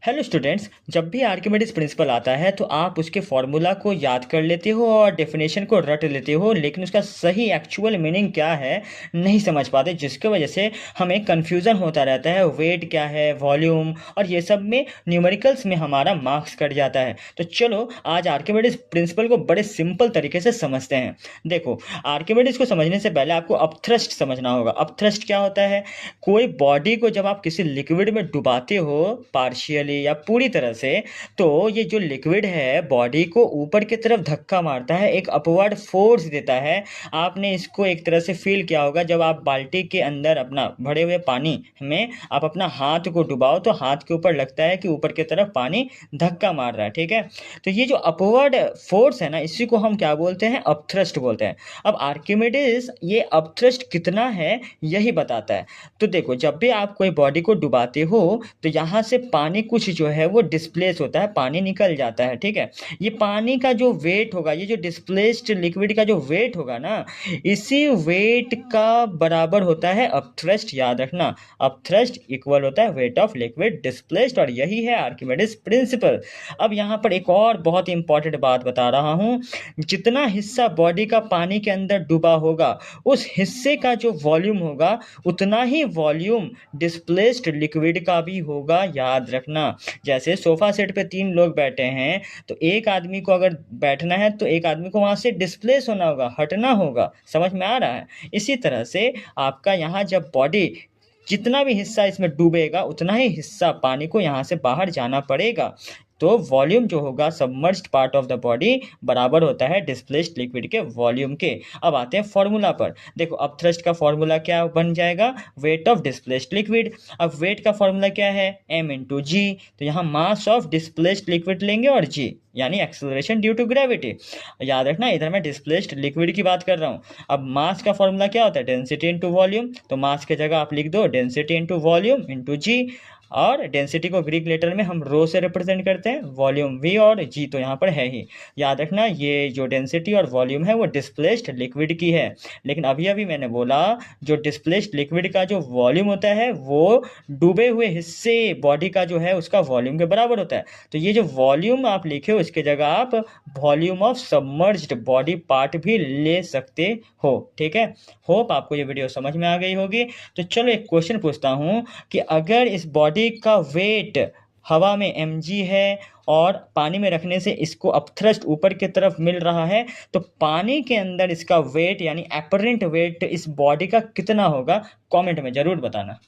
Hello students, जब भी Archimedes principal आता है तो आप उसके फॉर्मूला को याद कर लेते हो और डेफिनेशन को रट लेते हो, लेकिन उसका सही एक्चुअल मीनिंग क्या है नहीं समझ पाते, जिसकी वजह से हमें कन्फ्यूज़न होता रहता है। वेट क्या है, वॉल्यूम और ये सब में न्यूमेरिकल्स में हमारा मार्क्स कट जाता है। तो चलो आज आर्किमिडीज प्रिंसिपल को बड़े सिंपल तरीके से समझते हैं। देखो, आर्किमिडीज को समझने से पहले आपको अपथ्रस्ट समझना होगा। अपथ्रस्ट क्या होता है? कोई बॉडी को जब आप किसी लिक्विड में डुबाते हो पार्शियली या पूरी तरह से, तो ये जो लिक्विड है बॉडी को ऊपर की तरफ धक्का मारता है, एक अपवर्ड फोर्स देता है। आपने इसको एक तरह से फील किया होगा जब आप बाल्टी के अंदर अपना भरे हुए पानी में आप अपना हाथ को डुबाओ तो हाथ के ऊपर लगता है कि ऊपर की तरफ पानी धक्का मार रहा है। ठीक है, तो ये जो अपवर्ड फोर्स है ना, इसी को हम क्या बोलते हैं? अपथ्रस्ट बोलते हैं। अब आर्किमिडीज ये अपथ्रस्ट कितना है यही बताता है। तो देखो, जब भी आप कोई बॉडी को डुबाते हो तो यहाँ से पानी कुछ जो है वो डिस्प्लेस होता है, पानी निकल जाता है। ठीक है, ये पानी का जो वेट होगा, ये जो डिस्प्लेस्ड लिक्विड का जो वेट होगा ना, इसी वेट का बराबर होता है अपथ्रस्ट। याद रखना, अपथ्रस्ट इक्वल होता है वेट ऑफ लिक्विड डिस्प्लेस्ड, और यही है आर्किमिडीज प्रिंसिपल। अब यहाँ पर एक और बहुत इंपॉर्टेंट बात बता रहा हूँ। जितना हिस्सा बॉडी का पानी के अंदर डूबा होगा, उस हिस्से का जो वॉल्यूम होगा उतना ही वॉल्यूम डिस्प्लेस्ड लिक्विड का भी होगा। याद रखना, जैसे सोफा सेट पे 3 लोग बैठे हैं, तो एक आदमी को अगर बैठना है तो एक आदमी को वहां से डिस्प्लेस होना होगा, हटना होगा। समझ में आ रहा है? इसी तरह से आपका यहाँ जब बॉडी जितना भी हिस्सा इसमें डूबेगा उतना ही हिस्सा पानी को यहाँ से बाहर जाना पड़ेगा। तो वॉल्यूम जो होगा submerged part of the body बराबर होता है डिस्प्लेस्ड लिक्विड के वॉल्यूम के। अब आते हैं फॉर्मूला पर। देखो, अपथ्रस्ट का फॉर्मूला क्या बन जाएगा? Weight of displaced liquid. अब वेट का फॉर्मूला क्या है? m इंटू जी। तो यहाँ मास ऑफ डिस्प्लेस्ड लिक्विड लेंगे और g यानी एक्सेलरेशन ड्यू टू ग्रेविटी। याद रखना, इधर मैं डिस्प्लेस्ड लिक्विड की बात कर रहा हूँ। अब मास का फॉर्मूला क्या होता है? Density into volume. तो मास की जगह आप लिख दो डेंसिटी इंटू वॉल्यूम इंटू जी। और डेंसिटी को ग्रीक लेटर में हम रो से रिप्रेजेंट करते हैं, वॉल्यूम v, और g तो यहाँ पर है ही। याद रखना, ये जो डेंसिटी और वॉल्यूम है वो डिस्प्लेस्ड लिक्विड की है। लेकिन अभी अभी मैंने बोला, जो डिस्प्लेस्ड लिक्विड का जो वॉल्यूम होता है वो डूबे हुए हिस्से बॉडी का जो है उसका वॉल्यूम के बराबर होता है। तो ये जो वॉल्यूम आप लिखे हो, इसके जगह आप volume of submerged body part भी ले सकते हो। ठीक है, होप आपको ये वीडियो समझ में आ गई होगी। तो चलो एक क्वेश्चन पूछता हूँ कि अगर इस बॉडी का वेट हवा में mg है और पानी में रखने से इसको अपथ्रस्ट ऊपर की तरफ मिल रहा है, तो पानी के अंदर इसका वेट यानी एपरेंट वेट इस बॉडी का कितना होगा? कमेंट में जरूर बताना।